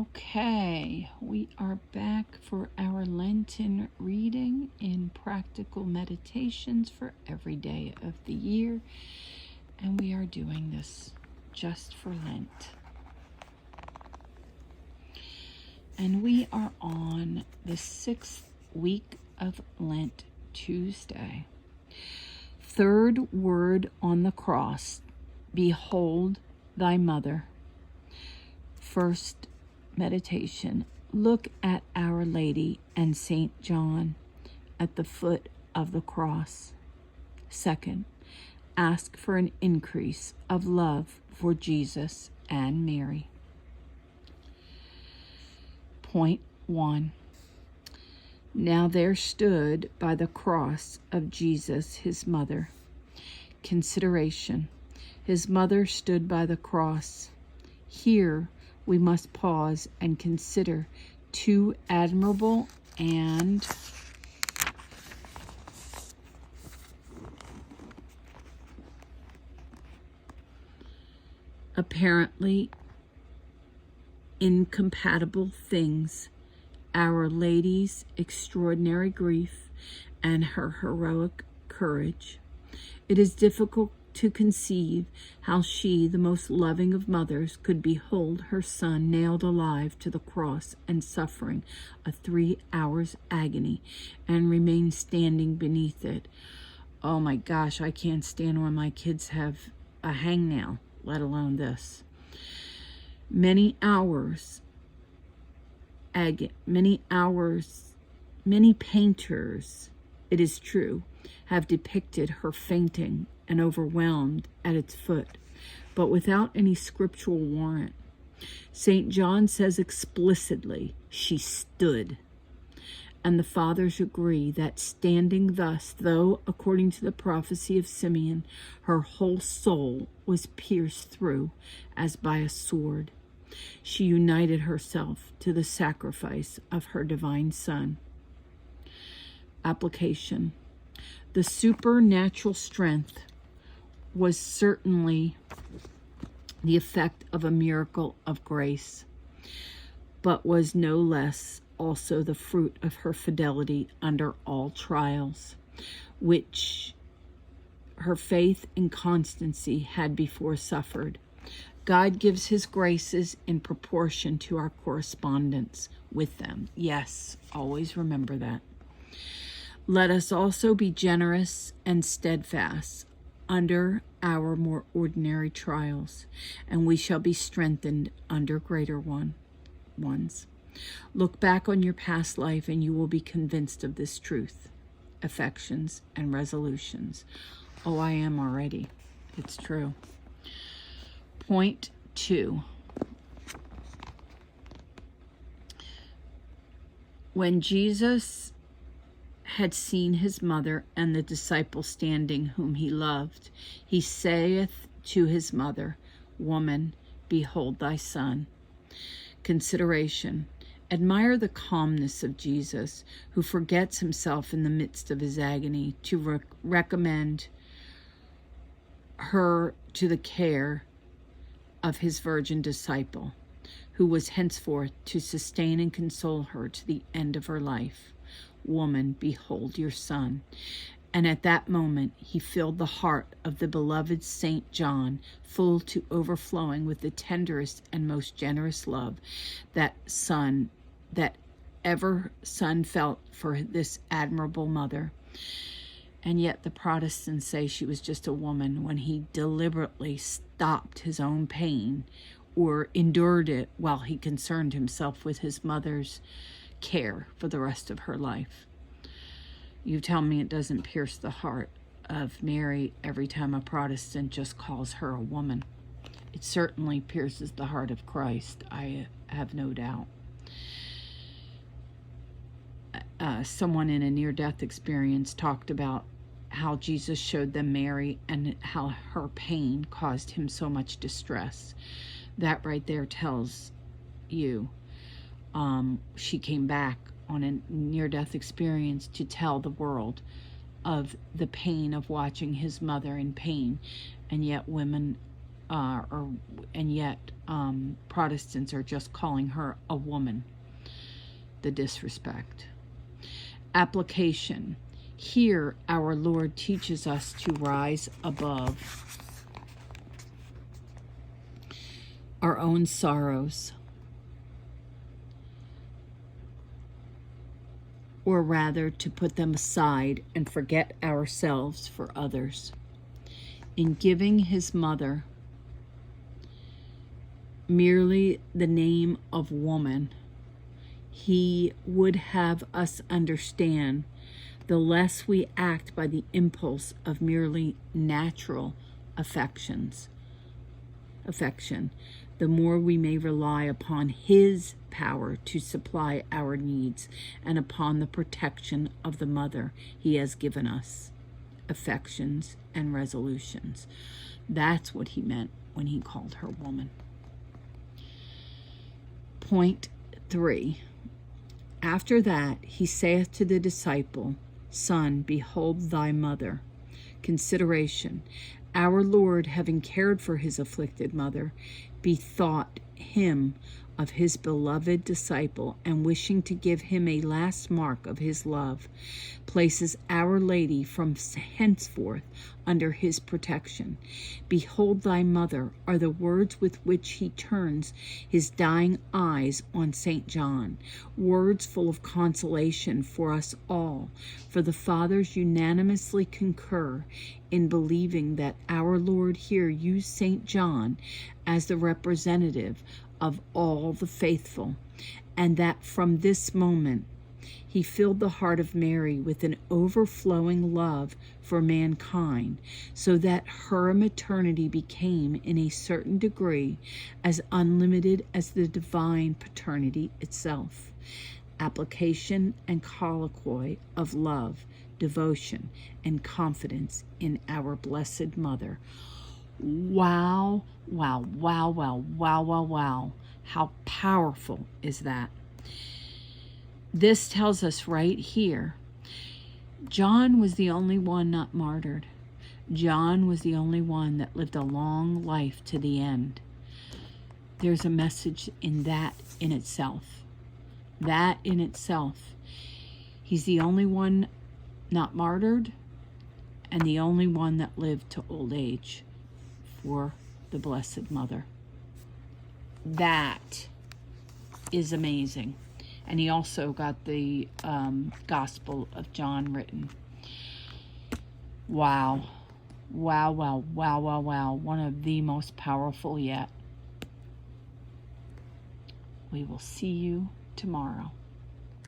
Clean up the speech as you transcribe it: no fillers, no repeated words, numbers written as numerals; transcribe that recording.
Okay, we are back for our Lenten reading in practical meditations for every day of the year, and we are doing this just for Lent. And we are on the 6th week of Lent, Tuesday. Third word on the cross, behold thy mother. First meditation, look at Our Lady and St. John at the foot of the cross. Second, ask for an increase of love for Jesus and Mary. Point 1. Now there stood by the cross of Jesus his mother. Consideration. His mother stood by the cross. Here we must pause and consider two admirable and apparently incompatible things: Our Lady's extraordinary grief and her heroic courage. It is difficult to conceive how she, the most loving of mothers, could behold her son nailed alive to the cross and suffering a 3 hours agony and remain standing beneath it. Oh my gosh, I can't stand when my kids have a hangnail, let alone this. Many painters, it is true, have depicted her fainting and overwhelmed at its foot, but without any scriptural warrant. St. John says explicitly, she stood. And the fathers agree that standing thus, though, according to the prophecy of Simeon, her whole soul was pierced through as by a sword, she united herself to the sacrifice of her divine Son. Application. The supernatural strength was certainly the effect of a miracle of grace, but was no less also the fruit of her fidelity under all trials, which her faith and constancy had before suffered. God gives his graces in proportion to our correspondence with them. Yes, always remember that. Let us also be generous and steadfast under our more ordinary trials, and we shall be strengthened under greater ones. Look back on your past life and you will be convinced of this truth, affections, and resolutions. Oh, I am already. It's true. Point 2. When Jesus had seen his mother and the disciple standing whom he loved, he saith to his mother, Woman, behold thy son. Consideration. Admire the calmness of Jesus, who forgets himself in the midst of his agony to recommend her to the care of his virgin disciple, who was henceforth to sustain and console her to the end of her life. Woman, behold your son. And at that moment he filled the heart of the beloved St. John full to overflowing with the tenderest and most generous love that ever son felt for this admirable mother. And yet the Protestants say she was just a woman when he deliberately stopped his own pain or endured it while he concerned himself with his mother's care for the rest of her life. You tell me it doesn't pierce the heart of Mary every time a Protestant just calls her a woman. It certainly pierces the heart of Christ, I have no doubt. Someone in a near-death experience talked about how Jesus showed them Mary and how her pain caused him so much distress. That right there tells you she came back on a near-death experience to tell the world of the pain of watching his mother in pain, and yet women and yet Protestants are just calling her a woman. The disrespect. Application. Here, our Lord teaches us to rise above our own sorrows, or rather to put them aside and forget ourselves for others. In giving his mother merely the name of woman, he would have us understand the less we act by the impulse of merely natural affection, the more we may rely upon his power to supply our needs and upon the protection of the mother he has given us, affections and resolutions. That's what he meant when he called her woman. Point 3. After that he saith to the disciple, Son, behold thy mother. Consideration. Our Lord, having cared for his afflicted mother, bethought him of his beloved disciple, and wishing to give him a last mark of his love, places Our Lady from henceforth under his protection. Behold thy mother are the words with which he turns his dying eyes on St. John, words full of consolation for us all, for the fathers unanimously concur in believing that our Lord here used St. John as the representative of all the faithful, and that from this moment he filled the heart of Mary with an overflowing love for mankind, so that her maternity became in a certain degree as unlimited as the divine paternity itself. Application and colloquy of love, devotion, and confidence in our Blessed Mother. Wow, wow, wow, wow, wow, wow, wow. How powerful is that? This tells us right here, John was the only one not martyred. John was the only one that lived a long life to the end. There's a message in that in itself. That in itself. He's the only one not martyred and the only one that lived to old age for the Blessed Mother. That is amazing. And he also got the Gospel of John written. Wow. Wow, wow, wow, wow, wow. One of the most powerful yet. We will see you tomorrow.